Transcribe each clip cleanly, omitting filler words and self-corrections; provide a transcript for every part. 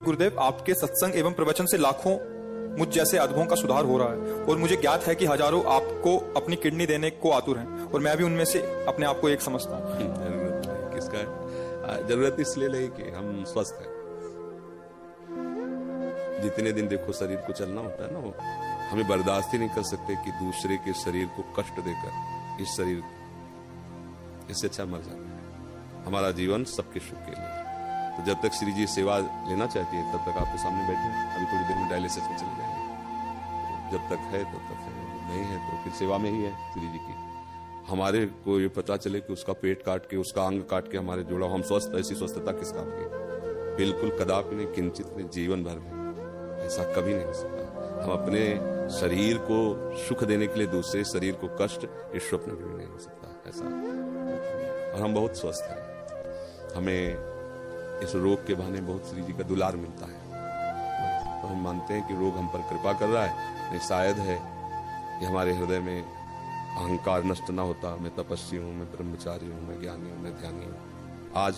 गुरुदेव, आपके सत्संग एवं प्रवचन से लाखों मुझ जैसे अधमों का सुधार हो रहा है और मुझे ज्ञात है कि हजारों आपको अपनी किडनी देने को आतुर हैं और मैं भी उनमें से अपने आप को एक समझता हूँ। जरूरत किसका है? जरूरत इसलिए नहीं कि हम स्वस्थ हैं। जितने दिन देखो शरीर को चलना होता है ना, वो हमें बर्दाश्त ही नहीं कर सकते कि दूसरे के शरीर को कष्ट देकर इस शरीर, इससे अच्छा मर जाना है। हमारा जीवन सबके सुख के लिए। तो जब तक श्री जी सेवा लेना चाहती है तब तक आपके सामने बैठे, अभी थोड़ी देर में डायलिसिस में चले जाएंगे। जब तक है तब तक है, नहीं है तो फिर सेवा में ही है श्री जी की। हमारे को ये पता चले कि उसका पेट काट के, उसका अंग काट के हमारे जोड़ा, हम स्वस्थ, ऐसी स्वस्थता किस काम की? बिल्कुल कदापि नहीं, किंचित नहीं, जीवन भर में ऐसा कभी नहीं हो सकता। हम अपने शरीर को सुख देने के लिए दूसरे शरीर को कष्ट, इस स्वप्न में भी नहीं हो सकता ऐसा। और हम बहुत स्वस्थ हैं, हमें इस रोग के बहाने बहुत श्री जी का दुलार मिलता है। तो हम मानते हैं कि रोग हम पर कृपा कर रहा है। नहीं, शायद है कि हमारे हृदय में अहंकार नष्ट ना होता। मैं तपस्वी हूं, मैं ब्रह्मचारी हूं, मैं ज्ञानी हूं, मैं ध्यानी हूं। आज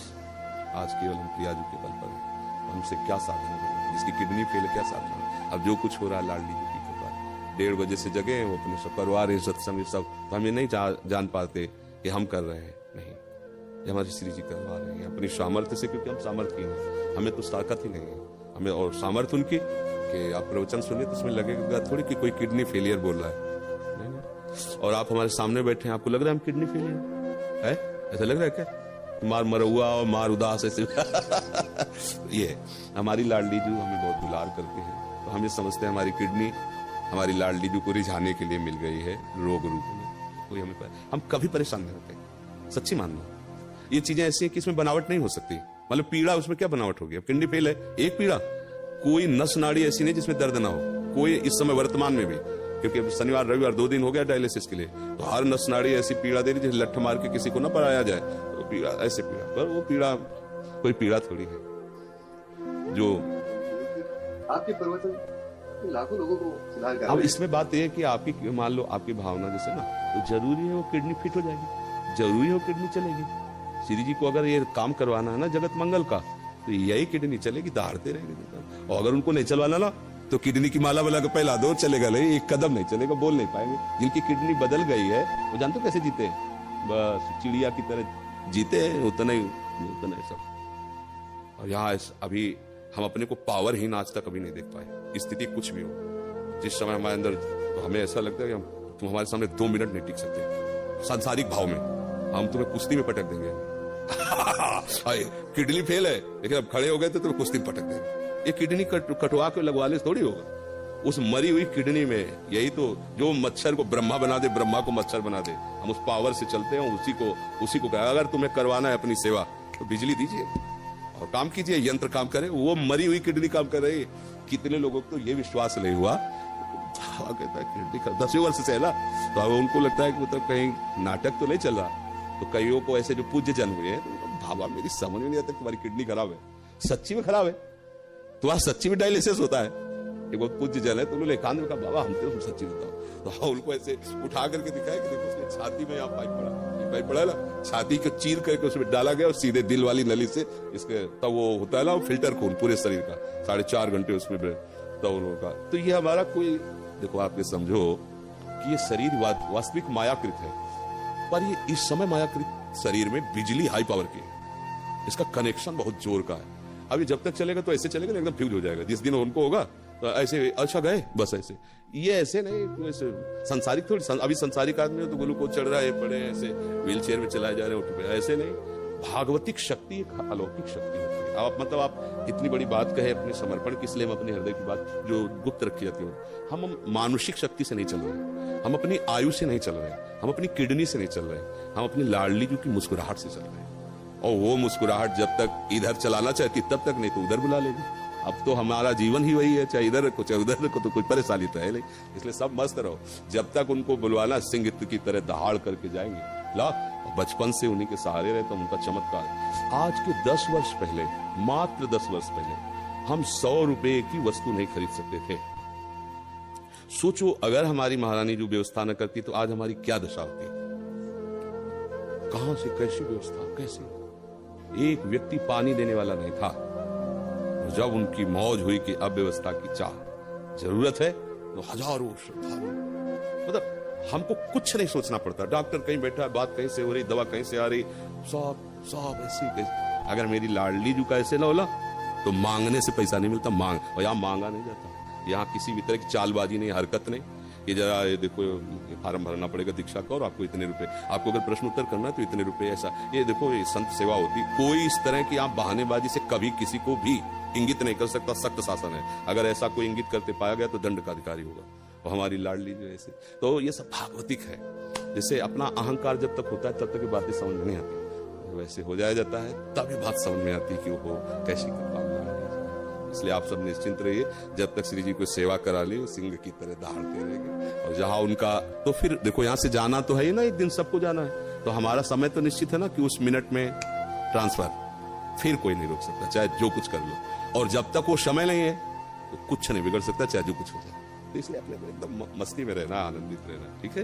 केवल हम प्रियाजू के बल पर हैं। हमसे क्या साधना करें? जिसकी किडनी फेल, क्या साधना? अब जो कुछ हो रहा है लाडली जी की कृपा। 1:30 बजे से जगे हैं, वो अपने सब परिवार, सत्संग सब, तो हम ये नहीं जान पाते कि हम कर रहे हैं। नहीं, ये हमारी श्री जी करवा रहे हैं अपनी सामर्थ्य से, क्योंकि हम सामर्थ्य हैं। हमें तो ताकत ही नहीं है, हमें और सामर्थ्य उनकी कि आप प्रवचन सुनिए तो उसमें लगेगा थोड़ी कि कोई किडनी फेलियर बोल रहा है। नहीं। और आप हमारे सामने बैठे हैं, आपको लग रहा है हम किडनी फेलियर है? ऐसा लग रहा है क्या? मार मरहुआ और मार उदास ऐसे ये हमारी लाडली जी हमें बहुत दुलार करते हैं। तो हम ये समझते हैं हमारी किडनी हमारी लाडली जी को रिझाने के लिए मिल गई है रोग रूप में। कोई हम कभी परेशान नहीं होते, सच्ची मानना। ये चीजें ऐसी हैं कि इसमें बनावट नहीं हो सकती। मतलब पीड़ा, उसमें क्या बनावट होगी? अब किडनी फेल है, एक पीड़ा, कोई नस नाड़ी ऐसी नहीं जिसमें दर्द ना हो, कोई इस समय वर्तमान में भी, क्योंकि अब शनिवार रविवार 2 दिन हो गया डायलिसिस के लिए, तो हर नस नाड़ी ऐसी पीड़ा दे रही जैसे लठ मार के किसी को ना पराया जाए, तो पीड़ा ऐसे पीड़ा, पर वो पीड़ा कोई पीड़ा थोड़ी है जो आपके प्रवचन लाखों लोगों को सुधार कर। अब इसमें बात यह है कि आपकी, मान लो आपकी भावना जैसे ना, तो जरूरी है वो किडनी फिट हो जाएगी, जरूरी है वो किडनी चलेगी। श्री जी को अगर ये काम करवाना है ना जगत मंगल का, तो यही किडनी चलेगी, दहाड़ते रहेंगे। और अगर उनको नहीं चलवाना ना, तो किडनी की माला वाला को पहला दो, चलेगा नहीं, एक कदम नहीं चलेगा, बोल नहीं पाएंगे। जिनकी किडनी बदल गई है वो जानते हो कैसे जीते हैं? बस चिड़िया की तरह जीते हैं, उतना ही सब। और यहाँ अभी हम अपने को पावरहीन आज तक कभी नहीं देख पाए। स्थिति कुछ भी हो, जिस समय हमारे अंदर, तो हमें ऐसा लगता है कि तुम हमारे सामने 2 मिनट नहीं टिक सकते। सांसारिक भाव में हम तुम्हें कुश्ती में पटक देंगे। किडनी फेल है, लेकिन अब खड़े हो गए तो तुम्हें कुश्ती में पटक देंगे। ये किडनी कटवा के लगवाने से थोड़ी होगा। उस मरी हुई किडनी में, यही तो जो मच्छर को ब्रह्मा बना दे, ब्रह्मा को मच्छर बना दे, हम उस पावर से चलते हैं। उसी को कहा, अगर तुम्हें करवाना है अपनी सेवा तो बिजली दीजिए और काम कीजिए, यंत्र काम करे, वो मरी हुई किडनी काम कर रही है। कितने लोगों को तो ये विश्वास नहीं हुआ, कहता है किडनी का 10 वर्ष से है ना, तो अब उनको लगता है कि मतलब कहीं नाटक तो नहीं चल रहा। तो कईयों को ऐसे जो पूज्य जन हुए हैं, तो भावा मेरी समझ में नहीं आता तुम्हारी किडनी खराब है, सच्ची में खराब है, तुम्हारा सच्ची में डायलिसिस होता है। एक बहुत पूज्य जन है, तो उन्होंने एकांत में कहा बाबा हम तो सच्ची बताओ। तो उनको ऐसे उठा करके दिखाया कि देखो उसकी छाती में यहाँ पाइप पड़ा, ये पाइप पड़ा ना, छाती को चीर करके उसमें डाला गया और सीधे दिल वाली नली से इसके, तब वो होता है ना फिल्टर खून पूरे शरीर का, 4.5 घंटे उसमें तब उनका। तो ये हमारा कोई, देखो आप ये समझो कि ये शरीर वास्तविक मायाकृत है, पर ये इस समय मायाकृत शरीर में बिजली हाई पावर की है, इसका कनेक्शन बहुत जोर का है। अभी जब तक चलेगा तो ऐसे चलेगा, एकदम फ्यूज हो जाएगा। जिस दिन उनको होगा तो ऐसे, अच्छा गए बस ऐसे, ये ऐसे नहीं, तो ऐसे संसारिक थोड़ी। अभी संसारिक आदमी तो ग्लूकोज चढ़ रहा है, पड़े ऐसे व्हील चेयर में चलाए जा रहे हैं, उठ पे, ऐसे नहीं। भागवतिक शक्ति एक अलौकिक शक्ति होती है। आप मतलब आप इतनी बड़ी बात कहे अपने समर्पण की, इसलिए हम अपने हृदय की बात जो गुप्त रखी जाती है, हम मानुषिक शक्ति से नहीं चल रहे, हम अपनी आयु से नहीं चल रहे, हम अपनी किडनी से नहीं चल रहे, हम अपनी लाडली जी की मुस्कुराहट से चल रहे हैं। और वो मुस्कुराहट जब तक इधर चलाना चाहती तब तक, नहीं तो उधर बुला लेगी। अब तो हमारा जीवन ही वही है, चाहे इधर रखो चाहे उधर रखो, तो कोई परेशानी तो है नहीं। इसलिए सब मस्त रहो, जब तक उनको बुलवाना सिंह की तरह दहाड़ करके जाएंगे। ला बचपन से उन्हीं के सहारे रहे तो उनका चमत्कार। आज के 10 वर्ष पहले, मात्र 10 वर्ष पहले, हम 100 रुपए की वस्तु नहीं खरीद सकते थे। सोचो अगर हमारी महारानी जो व्यवस्था न करती तो आज हमारी क्या दशा होती। कहां से कैसी व्यवस्था, कैसे? एक व्यक्ति पानी देने वाला नहीं था। और जब उनकी मौज हुई कि अब व्यवस्था की चाह जरूरत है, तो हजारों श्रद्धालु, मतलब हमको कुछ नहीं सोचना पड़ता। डॉक्टर कहीं बैठा है, बात कहीं से हो रही, दवा कहीं से आ रही, सब ऐसी कैसे। अगर मेरी लाडली जू का ऐसे ना होला तो मांगने से पैसा नहीं मिलता, और यहाँ मांगा नहीं जाता। यहाँ किसी भी तरह की चालबाजी नहीं, हरकत नहीं। ये जरा ये देखो फार्म भरना पड़ेगा दीक्षा का और आपको इतने रुपए, आपको अगर प्रश्न उत्तर करना है तो इतने रुपए, ऐसा ये देखो ये संत सेवा होती। कोई इस तरह की आप बहानेबाजी से कभी किसी को भी इंगित नहीं कर सकता। सख्त शासन है, अगर ऐसा कोई इंगित करते पाया गया तो दंड का अधिकारी होगा। और हमारी लाडली जो ऐसे, तो ये सब भागवतिक है। जैसे अपना अहंकार जब तक होता है तब तक ये बातें समझ में नहीं आती, वैसे हो जाया जाता है तभी बात समझ में आती कि वो कैसी कृपा। इसलिए आप सब निश्चिंत रहिए, जब तक श्री जी को सेवा करा ली सिंह की तरह दहाड़ते रहेंगे। और जहां उनका, तो फिर देखो यहां से जाना तो है ही ना, एक दिन सबको जाना है, तो हमारा समय तो निश्चित है ना कि उस मिनट में ट्रांसफर, फिर कोई नहीं रोक सकता, चाहे जो कुछ कर लो। और जब तक वो समय नहीं है तो कुछ नहीं बिगड़ सकता, चाहे जो कुछ हो जाए। तो इसलिए अपने को एकदम मस्ती में रहना, आनंदित रहना, ठीक है।